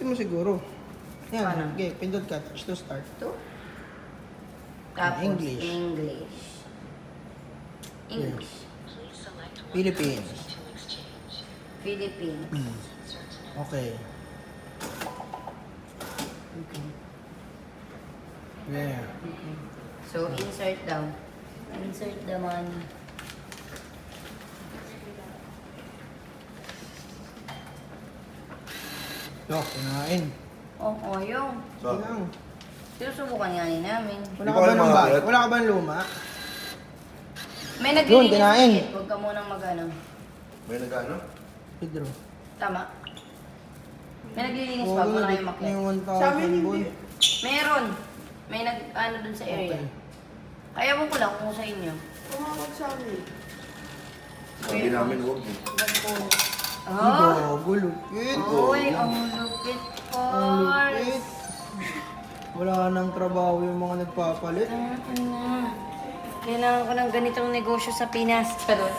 pindutin mo siguro. Yan, Paano? okay, pindot ka. Touch to start. Ito. Tapos, English. English. English. Philippines. Philippines. Okay. Okay. Yeah. Okay. So, insert daw. Insert the money. Yo, kinain. Oo, yung. So, Kinang. Sinusubukan nga ni namin. Wala Di ka ba ba alam ng mga bag? kulat? Wala ka ba ng luma? May Yun, naglilinis kinain. ulit. Huwag ka munang mag-ano. may nag-ano? Pedro. Tama. May naglilinis pa. Muna kayo makinig. Yung 1,000 Sa amin, hindi. bon. Meron. May nag-ano dun sa area. Okay. Kaya mo ko lang kung sa inyo. Tumawag sa amin. Sabi namin, huwag eh. Oh! Gulupit. Uy, ang lupit, Ang Pars. lupit. Wala nang trabaho yung mga nagpapalit. Kailangan ko ng ganitong negosyo sa Pinas. Charot.